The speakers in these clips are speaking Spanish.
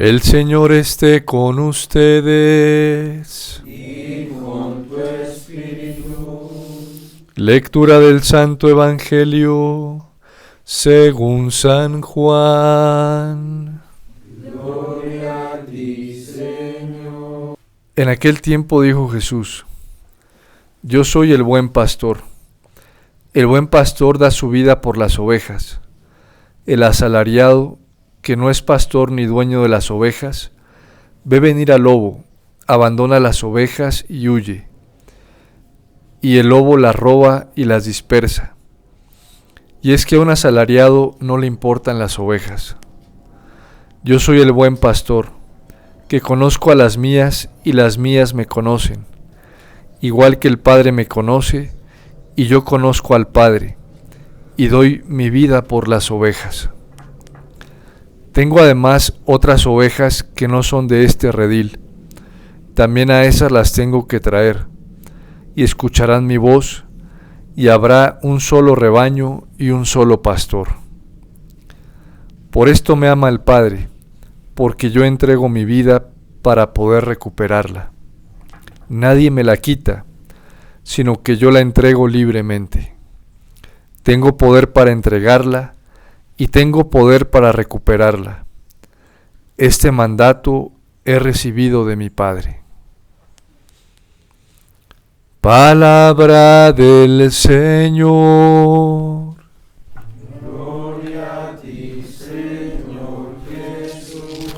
El Señor esté con ustedes. Y con tu espíritu. Lectura del Santo Evangelio según San Juan. Gloria a ti, Señor. En aquel tiempo dijo Jesús: Yo soy el buen pastor. El buen pastor da su vida por las ovejas. El asalariado, que no es pastor ni dueño de las ovejas, ve venir al lobo, abandona las ovejas y huye. Y el lobo las roba y las dispersa. Y es que a un asalariado no le importan las ovejas. Yo soy el buen pastor, que conozco a las mías y las mías me conocen, igual que el Padre me conoce y yo conozco al Padre, y doy mi vida por las ovejas. Tengo además otras ovejas que no son de este redil. También a esas las tengo que traer, y escucharán mi voz, y habrá un solo rebaño y un solo pastor. Por esto me ama el Padre, porque yo entrego mi vida para poder recuperarla. Nadie me la quita, sino que yo la entrego libremente. Tengo poder para entregarla, y tengo poder para recuperarla. Este mandato he recibido de mi Padre. Palabra del Señor. Gloria a ti, Señor Jesús.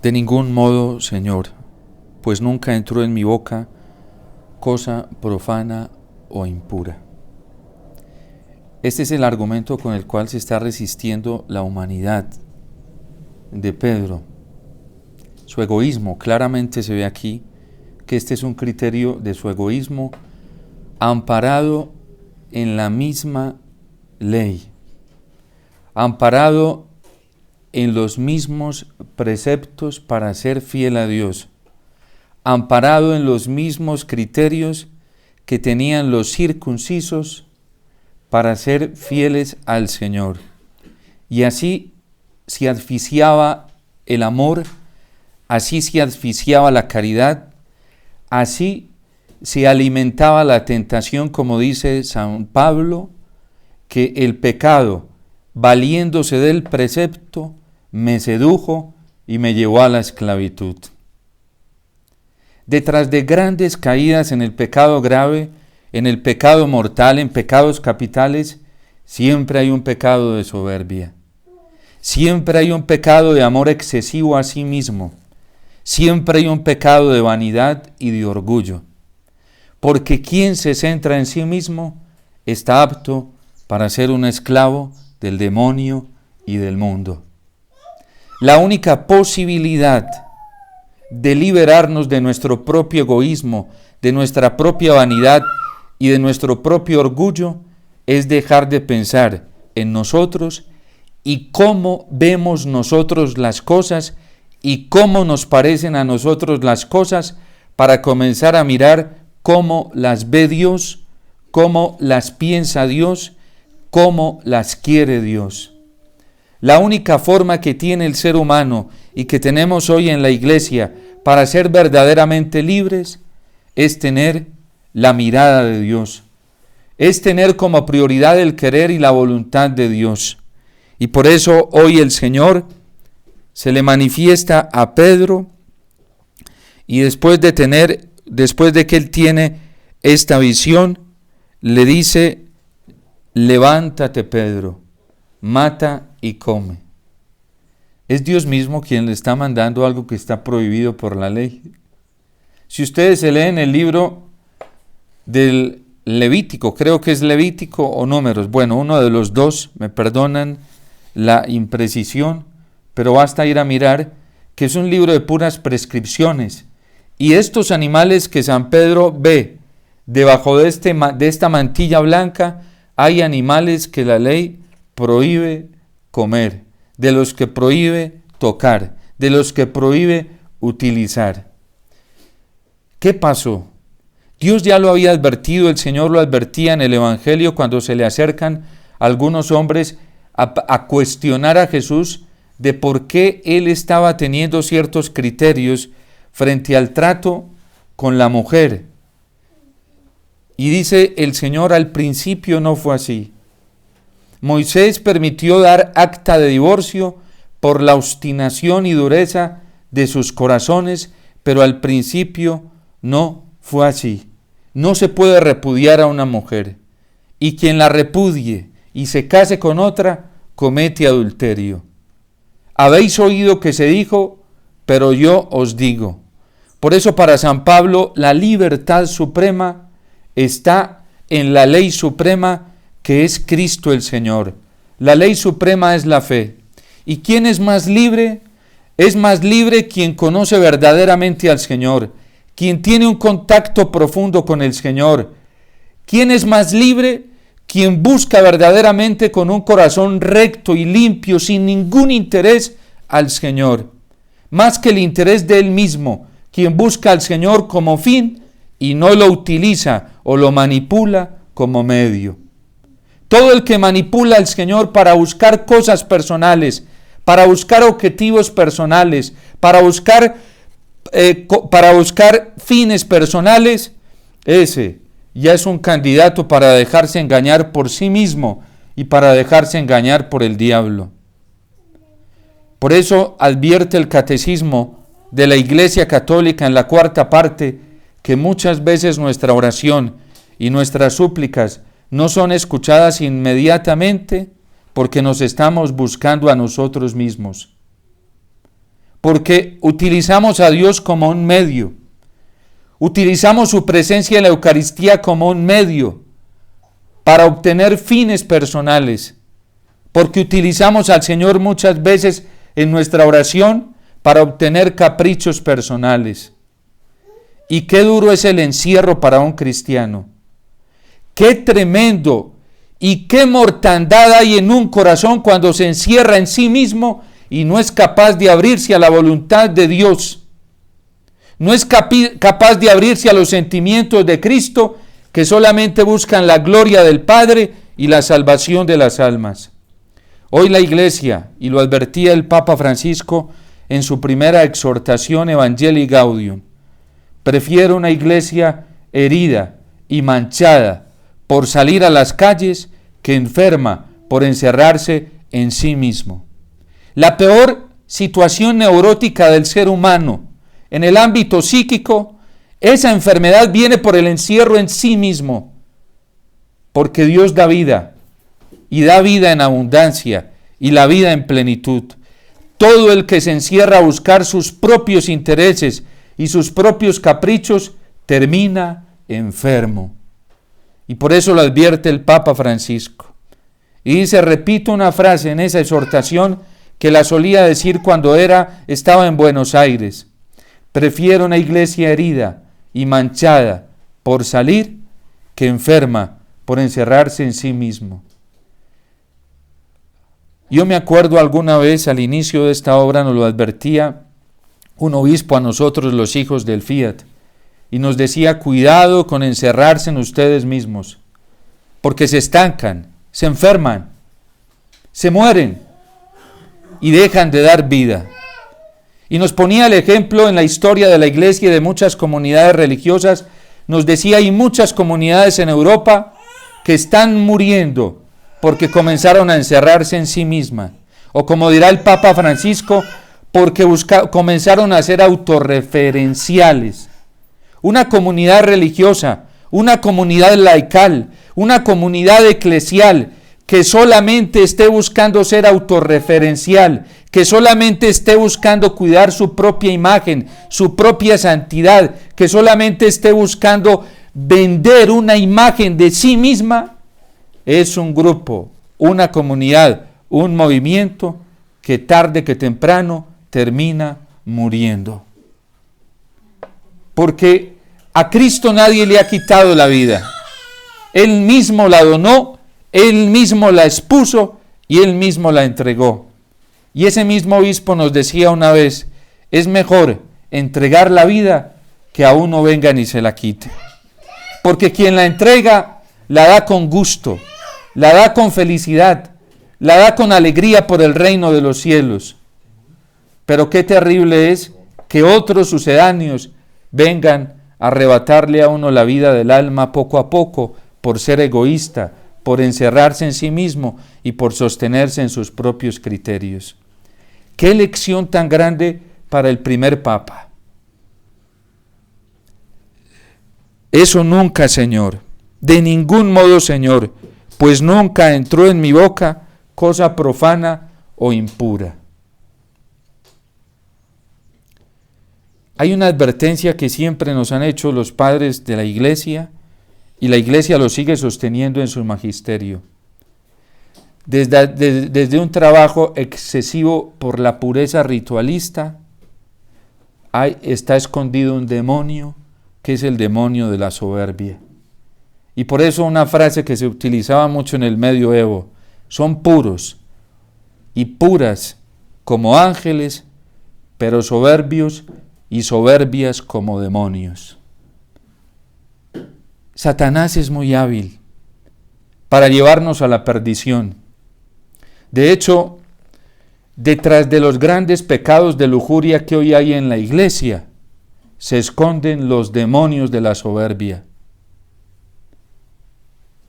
De ningún modo, Señor, pues nunca entró en mi boca cosa profana o impura. Este es el argumento con el cual se está resistiendo la humanidad de Pedro. Su egoísmo, claramente se ve aquí que este es un criterio de su egoísmo amparado en la misma ley, amparado en los mismos preceptos para ser fiel a Dios, amparado en los mismos criterios que tenían los circuncisos para ser fieles al Señor. Y así se asfixiaba el amor, así se asfixiaba la caridad, así se alimentaba la tentación, como dice San Pablo, que el pecado, valiéndose del precepto, me sedujo y me llevó a la esclavitud. Detrás de grandes caídas en el pecado grave, en el pecado mortal, en pecados capitales, siempre hay un pecado de soberbia. Siempre hay un pecado de amor excesivo a sí mismo. Siempre hay un pecado de vanidad y de orgullo. Porque quien se centra en sí mismo está apto para ser un esclavo del demonio y del mundo. La única posibilidad de liberarnos de nuestro propio egoísmo, de nuestra propia vanidad y de nuestro propio orgullo es dejar de pensar en nosotros y cómo vemos nosotros las cosas y cómo nos parecen a nosotros las cosas, para comenzar a mirar cómo las ve Dios, cómo las piensa Dios, cómo las quiere Dios. La única forma que tiene el ser humano y que tenemos hoy en la iglesia para ser verdaderamente libres es tener la mirada de Dios, es tener como prioridad el querer y la voluntad de Dios. Y por eso hoy el Señor se le manifiesta a Pedro, y después de que él tiene esta visión, le dice: levántate, Pedro, mata y come. Es Dios mismo quien le está mandando algo que está prohibido por la ley. Si ustedes se leen el libro del Levítico, creo que es Levítico o Números, bueno, uno de los dos, me perdonan la imprecisión, pero basta ir a mirar que es un libro de puras prescripciones. Y estos animales que San Pedro ve debajo de esta mantilla blanca, hay animales que la ley prohíbe comer, de los que prohíbe tocar, de los que prohíbe utilizar. ¿Qué pasó? Dios ya lo había advertido, el Señor lo advertía en el Evangelio cuando se le acercan algunos hombres a cuestionar a Jesús de por qué Él estaba teniendo ciertos criterios frente al trato con la mujer. Y dice el Señor, al principio no fue así. Moisés permitió dar acta de divorcio por la obstinación y dureza de sus corazones, pero al principio no fue así. No se puede repudiar a una mujer, y quien la repudie y se case con otra, comete adulterio. Habéis oído que se dijo, pero yo os digo. Por eso para San Pablo la libertad suprema está en la ley suprema que es Cristo el Señor. La ley suprema es la fe. ¿Y quién es más libre? Es más libre quien conoce verdaderamente al Señor, quien tiene un contacto profundo con el Señor. ¿Quién es más libre? Quien busca verdaderamente con un corazón recto y limpio, sin ningún interés, al Señor. Más que el interés de él mismo, quien busca al Señor como fin y no lo utiliza o lo manipula como medio. Todo el que manipula al Señor para buscar cosas personales, para buscar objetivos personales, para buscar fines personales, ese ya es un candidato para dejarse engañar por sí mismo y para dejarse engañar por el diablo. Por eso advierte el Catecismo de la Iglesia Católica en la 4ª parte que muchas veces nuestra oración y nuestras súplicas no son escuchadas inmediatamente porque nos estamos buscando a nosotros mismos. Porque utilizamos a Dios como un medio. Utilizamos su presencia en la Eucaristía como un medio para obtener fines personales. Porque utilizamos al Señor muchas veces en nuestra oración para obtener caprichos personales. Y qué duro es el encierro para un cristiano. Qué tremendo y qué mortandad hay en un corazón cuando se encierra en sí mismo y no es capaz de abrirse a la voluntad de Dios. No es capaz de abrirse a los sentimientos de Cristo que solamente buscan la gloria del Padre y la salvación de las almas. Hoy la Iglesia, y lo advertía el Papa Francisco en su primera exhortación Evangelii Gaudium, prefiere una Iglesia herida y manchada por salir a las calles que enferma por encerrarse en sí mismo. La peor situación neurótica del ser humano en el ámbito psíquico, esa enfermedad viene por el encierro en sí mismo, porque Dios da vida, y da vida en abundancia, y la vida en plenitud. Todo el que se encierra a buscar sus propios intereses y sus propios caprichos, termina enfermo. Y por eso lo advierte el Papa Francisco. Y dice, repito una frase en esa exhortación que la solía decir cuando estaba en Buenos Aires. Prefiero una iglesia herida y manchada por salir que enferma por encerrarse en sí mismo. Yo me acuerdo alguna vez al inicio de esta obra nos lo advertía un obispo a nosotros los hijos del Fiat y nos decía, cuidado con encerrarse en ustedes mismos, porque se estancan, se enferman, se mueren y dejan de dar vida. Y nos ponía el ejemplo en la historia de la Iglesia y de muchas comunidades religiosas. Nos decía, hay muchas comunidades en Europa que están muriendo porque comenzaron a encerrarse en sí mismas. O como dirá el Papa Francisco, porque comenzaron a ser autorreferenciales. Una comunidad religiosa, una comunidad laical, una comunidad eclesial que solamente esté buscando ser autorreferencial, que solamente esté buscando cuidar su propia imagen, su propia santidad, que solamente esté buscando vender una imagen de sí misma, es un grupo, una comunidad, un movimiento que tarde que temprano termina muriendo. Porque a Cristo nadie le ha quitado la vida. Él mismo la donó, Él mismo la expuso y Él mismo la entregó. Y ese mismo obispo nos decía una vez, es mejor entregar la vida que a uno vengan y se la quite. Porque quien la entrega, la da con gusto, la da con felicidad, la da con alegría por el reino de los cielos. Pero qué terrible es que otros sucedáneos vengan a arrebatarle a uno la vida del alma poco a poco por ser egoísta, por encerrarse en sí mismo y por sostenerse en sus propios criterios. ¡Qué lección tan grande para el primer papa! Eso nunca, Señor, de ningún modo, Señor, pues nunca entró en mi boca cosa profana o impura. Hay una advertencia que siempre nos han hecho los padres de la Iglesia, y la Iglesia lo sigue sosteniendo en su magisterio. Desde un trabajo excesivo por la pureza ritualista, está escondido un demonio, que es el demonio de la soberbia. Y por eso una frase que se utilizaba mucho en el medioevo, son puros y puras como ángeles, pero soberbios y soberbias como demonios. Satanás es muy hábil para llevarnos a la perdición. De hecho, detrás de los grandes pecados de lujuria que hoy hay en la iglesia, se esconden los demonios de la soberbia.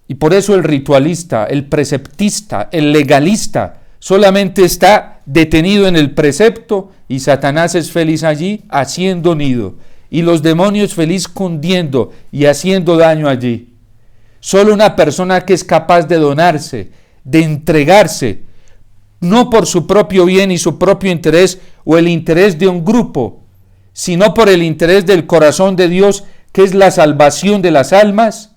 Y por eso el ritualista, el preceptista, el legalista, solamente está detenido en el precepto y Satanás es feliz allí haciendo nido. Y los demonios feliz cundiendo y haciendo daño allí. Solo una persona que es capaz de donarse, de entregarse, no por su propio bien y su propio interés o el interés de un grupo, sino por el interés del corazón de Dios, que es la salvación de las almas,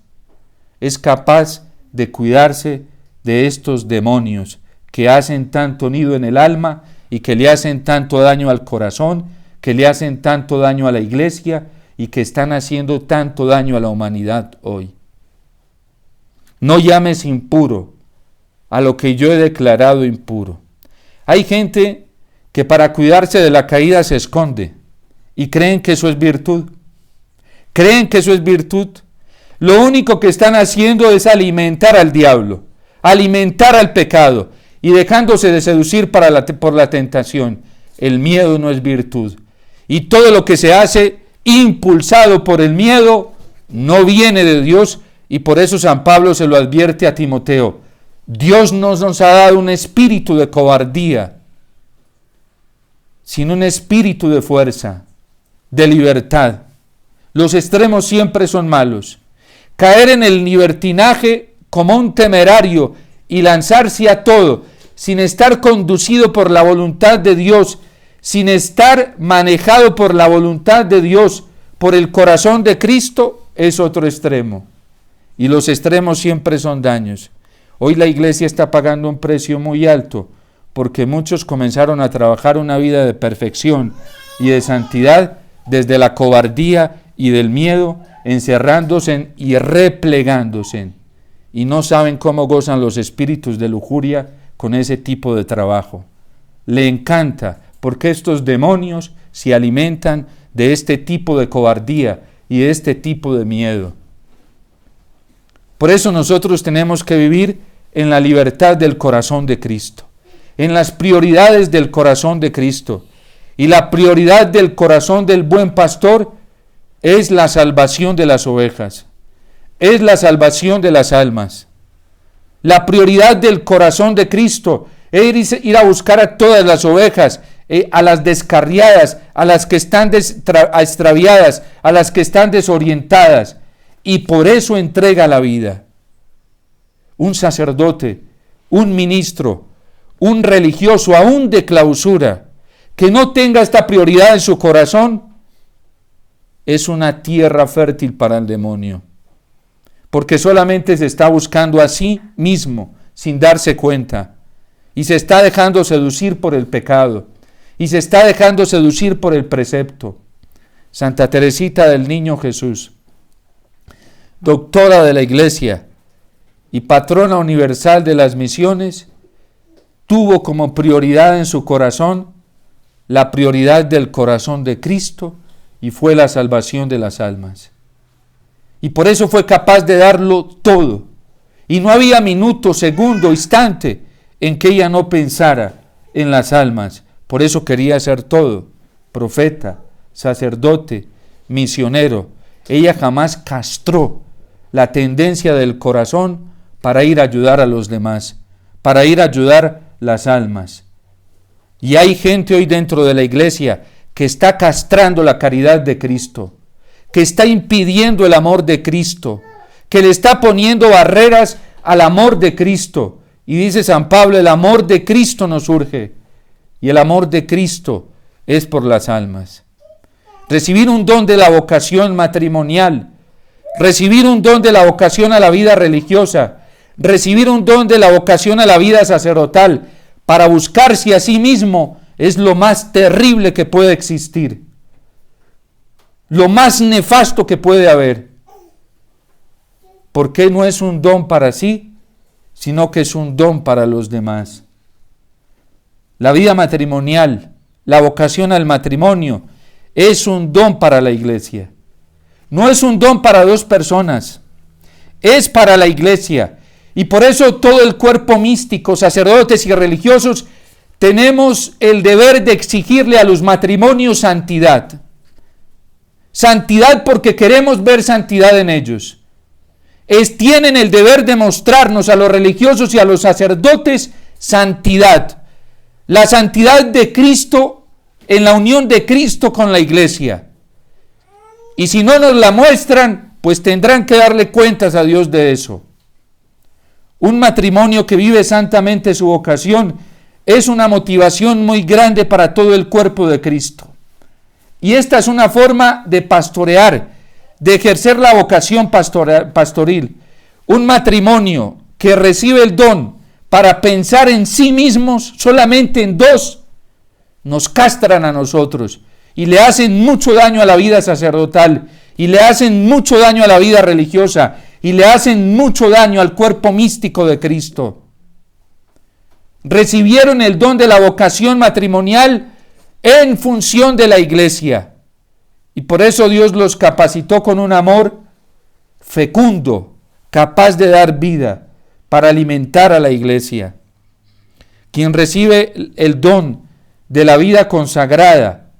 es capaz de cuidarse de estos demonios que hacen tanto nido en el alma y que le hacen tanto daño al corazón, que le hacen tanto daño a la iglesia y que están haciendo tanto daño a la humanidad hoy. No llames impuro a lo que yo he declarado impuro. Hay gente que para cuidarse de la caída se esconde y creen que eso es virtud. Creen que eso es virtud. Lo único que están haciendo es alimentar al diablo, alimentar al pecado y dejándose de seducir por la tentación. El miedo no es virtud. Y todo lo que se hace impulsado por el miedo no viene de Dios, y por eso San Pablo se lo advierte a Timoteo. Dios no nos ha dado un espíritu de cobardía, sino un espíritu de fuerza, de libertad. Los extremos siempre son malos. Caer en el libertinaje como un temerario y lanzarse a todo, sin estar conducido por la voluntad de Dios, sin estar manejado por la voluntad de Dios, por el corazón de Cristo, es otro extremo. Y los extremos siempre son daños. Hoy la iglesia está pagando un precio muy alto, porque muchos comenzaron a trabajar una vida de perfección y de santidad desde la cobardía y del miedo, encerrándose y replegándose. Y no saben cómo gozan los espíritus de lujuria con ese tipo de trabajo. Le encanta, porque estos demonios se alimentan de este tipo de cobardía y de este tipo de miedo. Por eso nosotros tenemos que vivir en la libertad del corazón de Cristo, en las prioridades del corazón de Cristo. Y la prioridad del corazón del buen pastor es la salvación de las ovejas, es la salvación de las almas. La prioridad del corazón de Cristo es ir a buscar a todas las ovejas, a las descarriadas, a las que están extraviadas, a las que están desorientadas, y por eso entrega la vida. Un sacerdote un ministro, un religioso, aún de clausura, que no tenga esta prioridad en su corazón, es una tierra fértil para el demonio, porque solamente se está buscando a sí mismo sin darse cuenta, y se está dejando seducir por el pecado, y se está dejando seducir por el precepto. Santa Teresita del Niño Jesús, doctora de la Iglesia y patrona universal de las misiones, tuvo como prioridad en su corazón la prioridad del corazón de Cristo, y fue la salvación de las almas. Y por eso fue capaz de darlo todo. Y no había minuto, segundo, instante en que ella no pensara en las almas. Por eso quería hacer todo: profeta, sacerdote, misionero. Ella jamás castró la tendencia del corazón para ir a ayudar a los demás, para ir a ayudar las almas. Y hay gente hoy dentro de la iglesia que está castrando la caridad de Cristo, que está impidiendo el amor de Cristo, que le está poniendo barreras al amor de Cristo. Y dice San Pablo, el amor de Cristo nos urge, y el amor de Cristo es por las almas. Recibir un don de la vocación matrimonial, recibir un don de la vocación a la vida religiosa, recibir un don de la vocación a la vida sacerdotal, para buscarse a sí mismo, es lo más terrible que puede existir, lo más nefasto que puede haber, porque no es un don para sí, sino que es un don para los demás. La vida matrimonial, la vocación al matrimonio, es un don para la iglesia. No es un don para dos personas, es para la iglesia. Y por eso todo el cuerpo místico, sacerdotes y religiosos, tenemos el deber de exigirle a los matrimonios santidad. Santidad porque queremos ver santidad en ellos. Tienen el deber de mostrarnos a los religiosos y a los sacerdotes santidad. La santidad de Cristo en la unión de Cristo con la iglesia. Y si no nos la muestran, pues tendrán que darle cuentas a Dios de eso. Un matrimonio que vive santamente su vocación es una motivación muy grande para todo el cuerpo de Cristo. Y esta es una forma de pastorear, de ejercer la vocación pastoril. Un matrimonio que recibe el don para pensar en sí mismos, solamente en dos, nos castran a nosotros y le hacen mucho daño a la vida sacerdotal, y le hacen mucho daño a la vida religiosa, y le hacen mucho daño al cuerpo místico de Cristo. Recibieron el don de la vocación matrimonial en función de la iglesia, y por eso Dios los capacitó con un amor fecundo, capaz de dar vida para alimentar a la iglesia. Quien recibe el don de la vida consagrada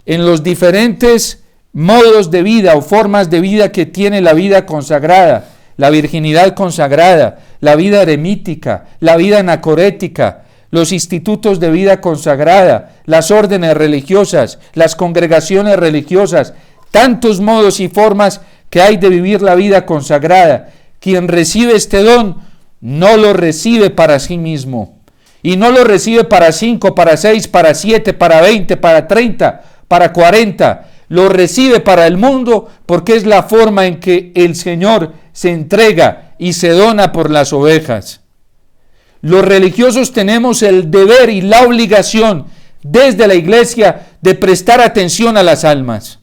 en los diferentes modos de vida o formas de vida que tiene la vida consagrada, la virginidad consagrada, la vida eremítica, la vida anacorética, los institutos de vida consagrada, las órdenes religiosas, las congregaciones religiosas, tantos modos y formas que hay de vivir la vida consagrada. Quien recibe este don no lo recibe para sí mismo, y no lo recibe para 5, para 6, para 7, para 20, para 30, para 40, lo recibe para el mundo, porque es la forma en que el Señor se entrega y se dona por las ovejas. Los religiosos tenemos el deber y la obligación desde la iglesia de prestar atención a las almas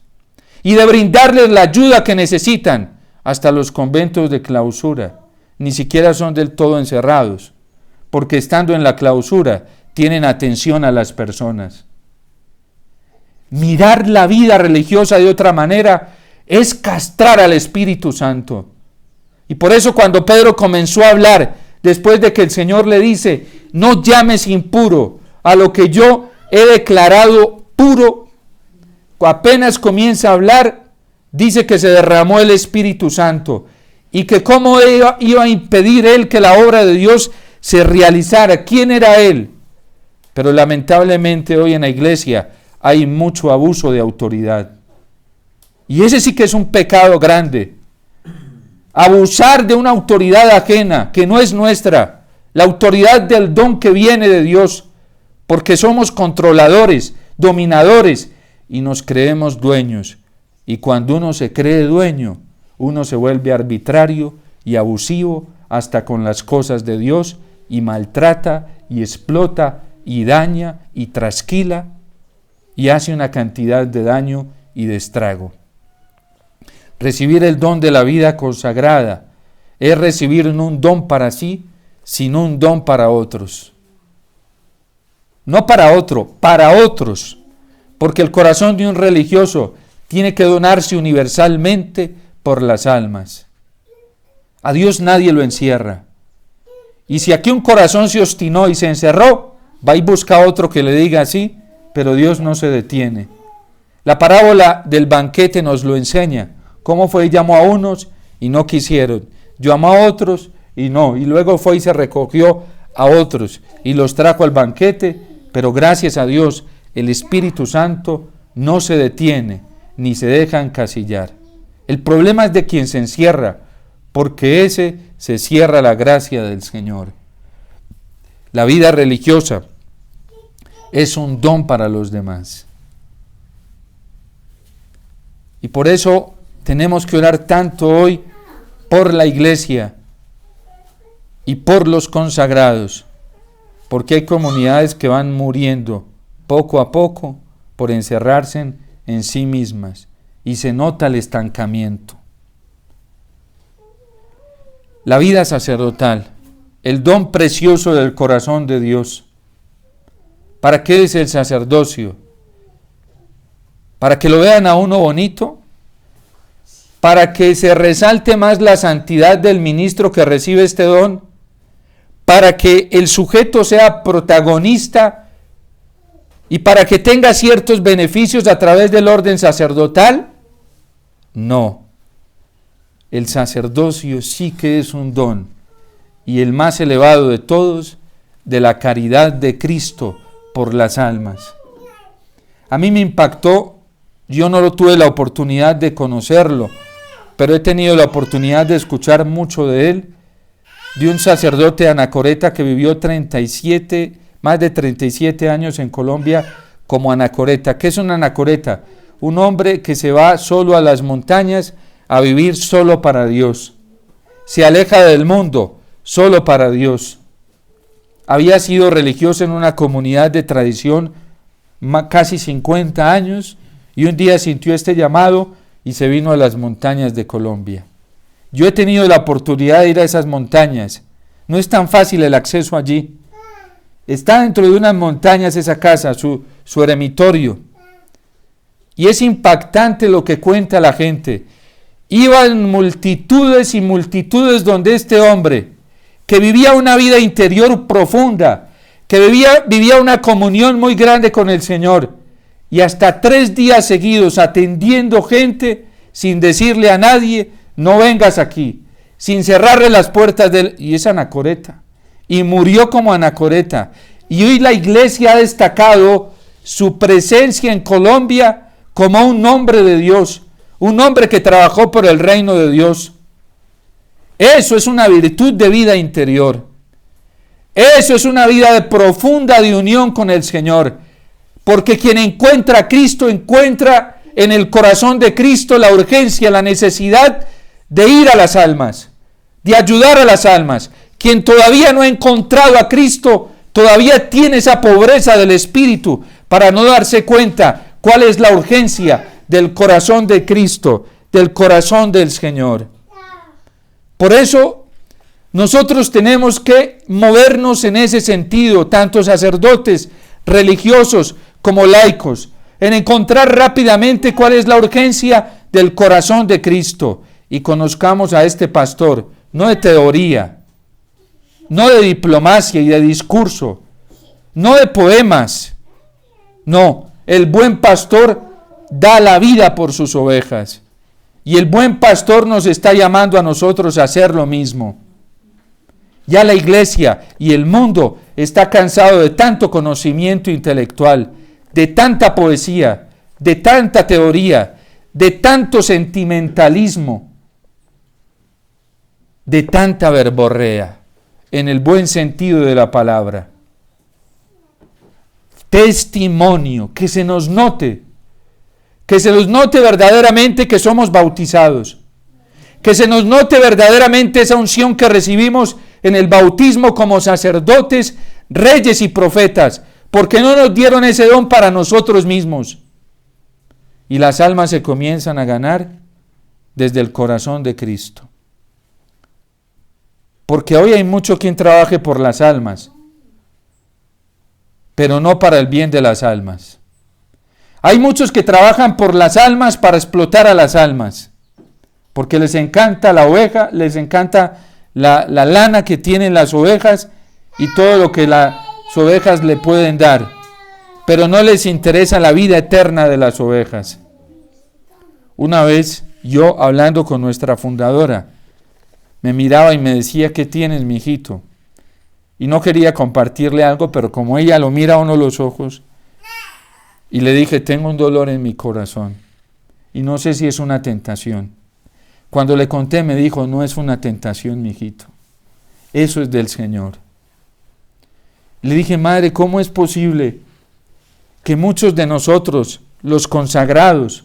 y de brindarles la ayuda que necesitan. Hasta los conventos de clausura ni siquiera son del todo encerrados, porque estando en la clausura tienen atención a las personas. Mirar la vida religiosa de otra manera es castrar al Espíritu Santo. Y por eso cuando Pedro comenzó a hablar, después de que el Señor le dice, no llames impuro a lo que yo he declarado puro, apenas comienza a hablar, dice que se derramó el Espíritu Santo y que cómo iba a impedir él que la obra de Dios se realizara. ¿Quién era él? Pero lamentablemente hoy en la iglesia hay mucho abuso de autoridad. Y ese sí que es un pecado grande. Abusar de una autoridad ajena que no es nuestra, la autoridad del don que viene de Dios, porque somos controladores, dominadores y nos creemos dueños. Y cuando uno se cree dueño, uno se vuelve arbitrario y abusivo hasta con las cosas de Dios y maltrata y explota y daña y trasquila y hace una cantidad de daño y de estrago. Recibir el don de la vida consagrada es recibir no un don para sí, sino un don para otros. No para otro, para otros. Porque el corazón de un religioso tiene que donarse universalmente por las almas. A Dios nadie lo encierra. Y si aquí un corazón se obstinó y se encerró, va y busca a otro que le diga así, pero Dios no se detiene. La parábola del banquete nos lo enseña. Cómo fue y llamó a unos y no quisieron. Llamó a otros y no. Y luego fue y se recogió a otros y los trajo al banquete. Pero gracias a Dios, el Espíritu Santo no se detiene ni se deja encasillar. El problema es de quien se encierra, porque ese se cierra la gracia del Señor. La vida religiosa es un don para los demás. Y por eso tenemos que orar tanto hoy por la iglesia y por los consagrados, porque hay comunidades que van muriendo poco a poco por encerrarse en sí mismas y se nota el estancamiento. La vida sacerdotal, el don precioso del corazón de Dios. ¿Para qué es el sacerdocio? ¿Para que lo vean a uno bonito? ¿Para que se resalte más la santidad del ministro que recibe este don? ¿Para que el sujeto sea protagonista y para que tenga ciertos beneficios a través del orden sacerdotal? No. El sacerdocio sí que es un don, y el más elevado de todos, de la caridad de Cristo por las almas. A mí me impactó, yo no tuve la oportunidad de conocerlo, pero he tenido la oportunidad de escuchar mucho de él, de un sacerdote anacoreta que vivió más de 37 años en Colombia como anacoreta. ¿Qué es un anacoreta? Un hombre que se va solo a las montañas a vivir solo para Dios. Se aleja del mundo, solo para Dios. Había sido religioso en una comunidad de tradición casi 50 años y un día sintió este llamado y se vino a las montañas de Colombia. Yo he tenido la oportunidad de ir a esas montañas. No es tan fácil el acceso allí. Está dentro de unas montañas esa casa, su eremitorio. Y es impactante lo que cuenta la gente. Iban multitudes y multitudes donde este hombre, que vivía una vida interior profunda, que vivía una comunión muy grande con el Señor, y hasta 3 días seguidos atendiendo gente sin decirle a nadie, no vengas aquí, sin cerrarle las puertas y es anacoreta, y murió como anacoreta. Y hoy la iglesia ha destacado su presencia en Colombia como un hombre de Dios, un hombre que trabajó por el reino de Dios. Eso es una virtud de vida interior. Eso es una vida de profunda de unión con el Señor. Porque quien encuentra a Cristo encuentra en el corazón de Cristo la urgencia, la necesidad de ir a las almas, de ayudar a las almas. Quien todavía no ha encontrado a Cristo, todavía tiene esa pobreza del espíritu para no darse cuenta cuál es la urgencia del corazón de Cristo, del corazón del Señor. Por eso nosotros tenemos que movernos en ese sentido, tanto sacerdotes, religiosos como laicos, en encontrar rápidamente cuál es la urgencia del corazón de Cristo y conozcamos a este pastor, no de teoría, no de diplomacia y de discurso, no de poemas, no, el buen pastor da la vida por sus ovejas y el buen pastor nos está llamando a nosotros a hacer lo mismo. Ya la iglesia y el mundo está cansado de tanto conocimiento intelectual, de tanta poesía, de tanta teoría, de tanto sentimentalismo, de tanta verborrea. en el buen sentido de la palabra. Testimonio, que se nos note verdaderamente que somos bautizados, que se nos note verdaderamente esa unción que recibimos en el bautismo como sacerdotes, reyes y profetas, porque no nos dieron ese don para nosotros mismos. Y las almas se comienzan a ganar desde el corazón de Cristo. Porque hoy hay mucho quien trabaje por las almas, pero no para el bien de las almas. Hay muchos que trabajan por las almas para explotar a las almas, porque les encanta la oveja, les encanta la lana que tienen las ovejas y todo lo que las ovejas le pueden dar, pero no les interesa la vida eterna de las ovejas. Una vez yo, hablando con nuestra fundadora, me miraba y me decía: ¿qué tienes, mijito? Y no quería compartirle algo, pero como ella lo mira a uno los ojos, y le dije: tengo un dolor en mi corazón, y no sé si es una tentación. Cuando le conté, me dijo: no es una tentación, mijito, eso es del Señor. Le dije: madre, ¿cómo es posible que muchos de nosotros, los consagrados,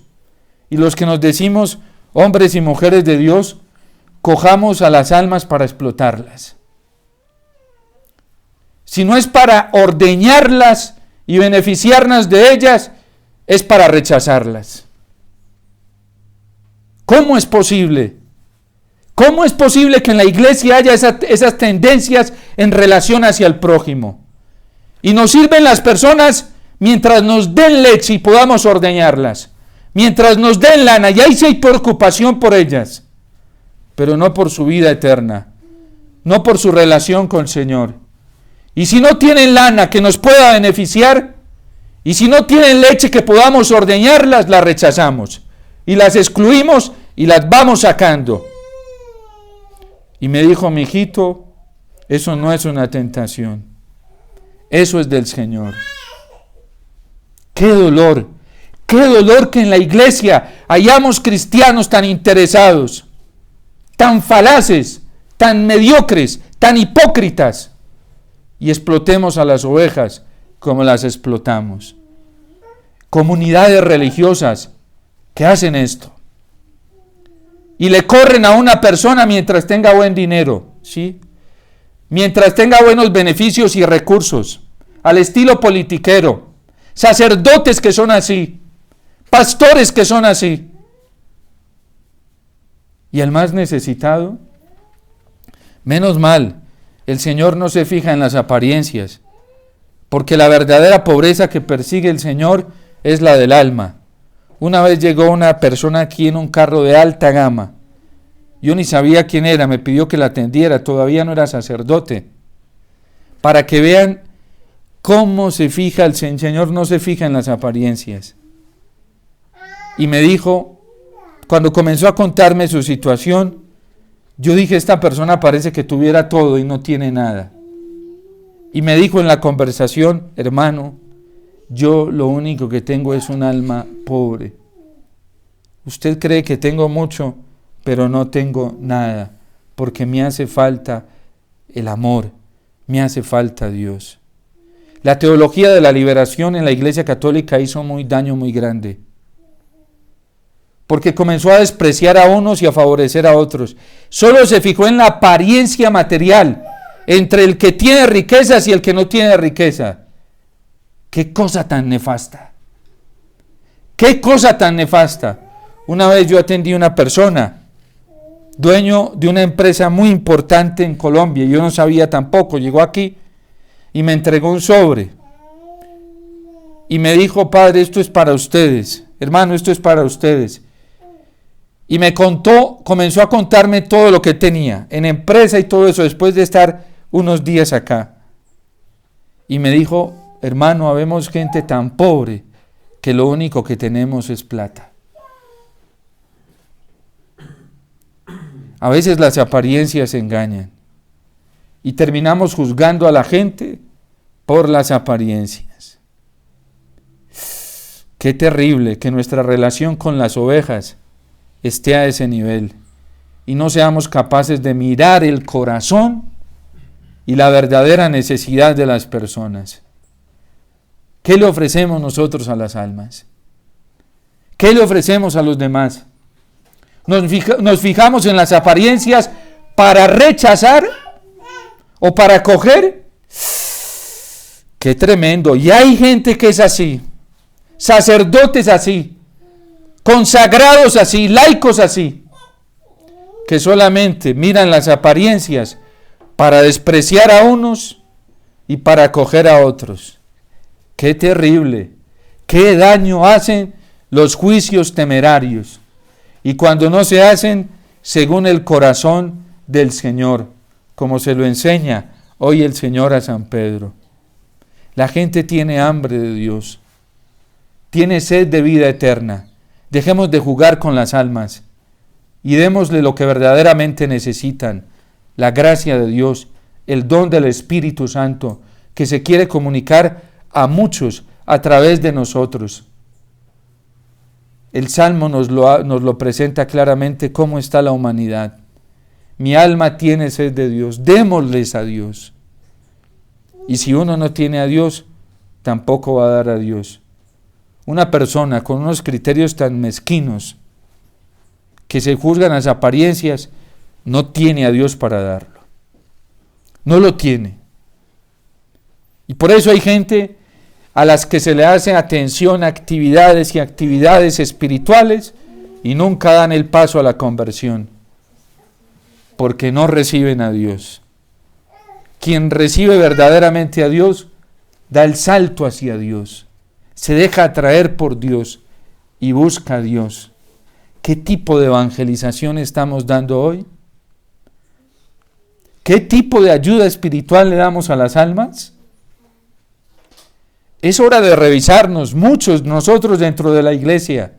y los que nos decimos hombres y mujeres de Dios, cojamos a las almas para explotarlas? Si no es para ordeñarlas y beneficiarnos de ellas, es para rechazarlas. ¿Cómo es posible? ¿Cómo es posible que en la iglesia haya esas tendencias en relación hacia el prójimo? Y nos sirven las personas mientras nos den leche y podamos ordeñarlas, mientras nos den lana, y ahí sí hay preocupación por ellas, pero no por su vida eterna, no por su relación con el Señor. Y si no tienen lana que nos pueda beneficiar, y si no tienen leche que podamos ordeñarlas, las rechazamos y las excluimos y las vamos sacando. Y me dijo: mi hijito, eso no es una tentación, eso es del Señor. ¡Qué dolor! ¡Qué dolor que en la iglesia hayamos cristianos tan interesados, tan falaces, tan mediocres, tan hipócritas, y explotemos a las ovejas como las explotamos! Comunidades religiosas que hacen esto y le corren a una persona mientras tenga buen dinero, ¿sí? Mientras tenga buenos beneficios y recursos, al estilo politiquero, sacerdotes que son así, pastores que son así. Y el más necesitado, menos mal, el Señor no se fija en las apariencias, porque la verdadera pobreza que persigue el Señor es la del alma. Una vez llegó una persona aquí en un carro de alta gama. Yo ni sabía quién era, me pidió que la atendiera, todavía no era sacerdote. Para que vean cómo se fija el Señor, no se fija en las apariencias. Y me dijo, cuando comenzó a contarme su situación, yo dije: esta persona parece que tuviera todo y no tiene nada. Y me dijo en la conversación: hermano, yo lo único que tengo es un alma pobre. Usted cree que tengo mucho, pero no tengo nada, porque me hace falta el amor, me hace falta Dios. La teología de la liberación en la Iglesia Católica hizo daño muy grande, porque comenzó a despreciar a unos y a favorecer a otros. Solo se fijó en la apariencia material, entre el que tiene riquezas y el que no tiene riqueza. ¡Qué cosa tan nefasta! ¡Qué cosa tan nefasta! Una vez yo atendí a una persona, dueño de una empresa muy importante en Colombia, y yo no sabía tampoco. Llegó aquí y me entregó un sobre y me dijo: padre, esto es para ustedes, hermano, esto es para ustedes. Y me comenzó a contarme todo lo que tenía en empresa y todo eso, después de estar unos días acá. Y me dijo: hermano, habemos gente tan pobre que lo único que tenemos es plata. A veces las apariencias engañan y terminamos juzgando a la gente por las apariencias. Qué terrible que nuestra relación con las ovejas esté a ese nivel y no seamos capaces de mirar el corazón y la verdadera necesidad de las personas. ¿Qué le ofrecemos nosotros a las almas? ¿Qué le ofrecemos a los demás? ¿Nos fijamos en las apariencias para rechazar o para coger? ¡Qué tremendo! Y hay gente que es así, sacerdotes así, consagrados así, laicos así, que solamente miran las apariencias para despreciar a unos y para acoger a otros. ¡Qué terrible! ¡Qué daño hacen los juicios temerarios! Y cuando no se hacen según el corazón del Señor, como se lo enseña hoy el Señor a San Pedro. La gente tiene hambre de Dios, tiene sed de vida eterna. Dejemos de jugar con las almas y démosle lo que verdaderamente necesitan, la gracia de Dios, el don del Espíritu Santo, que se quiere comunicar a muchos a través de nosotros. El Salmo nos lo presenta claramente cómo está la humanidad. Mi alma tiene sed de Dios, démosles a Dios. Y si uno no tiene a Dios, tampoco va a dar a Dios. Una persona con unos criterios tan mezquinos que se juzgan las apariencias, no tiene a Dios para darlo. No lo tiene. Y por eso hay gente a las que se le hace atención a actividades y actividades espirituales y nunca dan el paso a la conversión, porque no reciben a Dios. Quien recibe verdaderamente a Dios, da el salto hacia Dios, se deja atraer por Dios y busca a Dios. ¿Qué tipo de evangelización estamos dando hoy? ¿Qué tipo de ayuda espiritual le damos a las almas? Es hora de revisarnos, muchos nosotros dentro de la iglesia.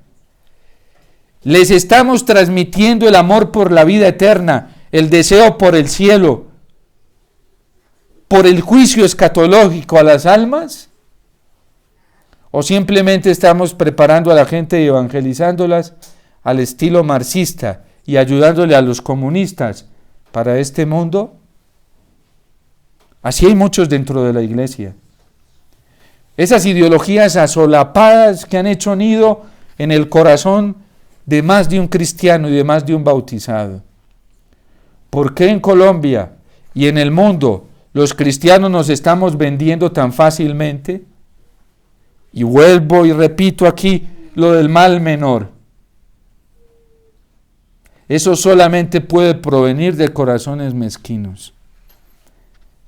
Les estamos transmitiendo el amor por la vida eterna, el deseo por el cielo, por el juicio escatológico a las almas, o simplemente estamos preparando a la gente y evangelizándolas al estilo marxista y ayudándole a los comunistas para este mundo. Así hay muchos dentro de la iglesia. Esas ideologías asolapadas que han hecho nido en el corazón de más de un cristiano y de más de un bautizado. ¿Por qué en Colombia y en el mundo los cristianos nos estamos vendiendo tan fácilmente? Y vuelvo y repito aquí lo del mal menor. Eso solamente puede provenir de corazones mezquinos,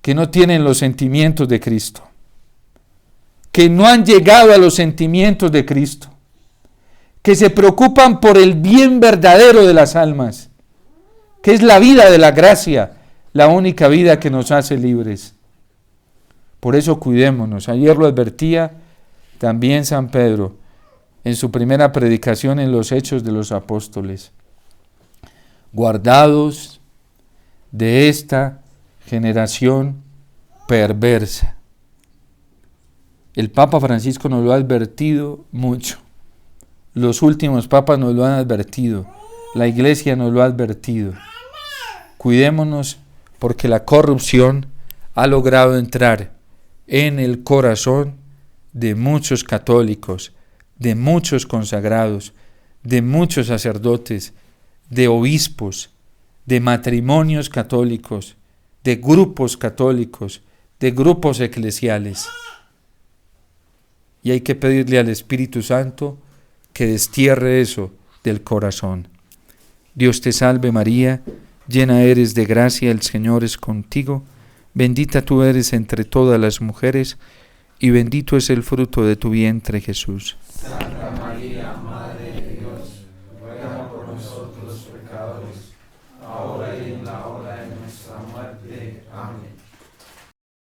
que no tienen los sentimientos de Cristo, que no han llegado a los sentimientos de Cristo, que se preocupan por el bien verdadero de las almas, que es la vida de la gracia, la única vida que nos hace libres. Por eso cuidémonos. Ayer lo advertía también San Pedro en su primera predicación en los Hechos de los Apóstoles. Guardados de esta generación perversa. El Papa Francisco nos lo ha advertido mucho. Los últimos papas nos lo han advertido. La Iglesia nos lo ha advertido. Cuidémonos porque la corrupción ha logrado entrar en el corazón de muchos católicos, de muchos consagrados, de muchos sacerdotes, de obispos, de matrimonios católicos, de grupos católicos, de grupos eclesiales. Y hay que pedirle al Espíritu Santo que destierre eso del corazón. Dios te salve María, llena eres de gracia, el Señor es contigo, bendita tú eres entre todas las mujeres, y bendito es el fruto de tu vientre, Jesús. Santa María, Madre de Dios, ruega por nosotros los pecadores, ahora y en la hora de nuestra muerte. Amén.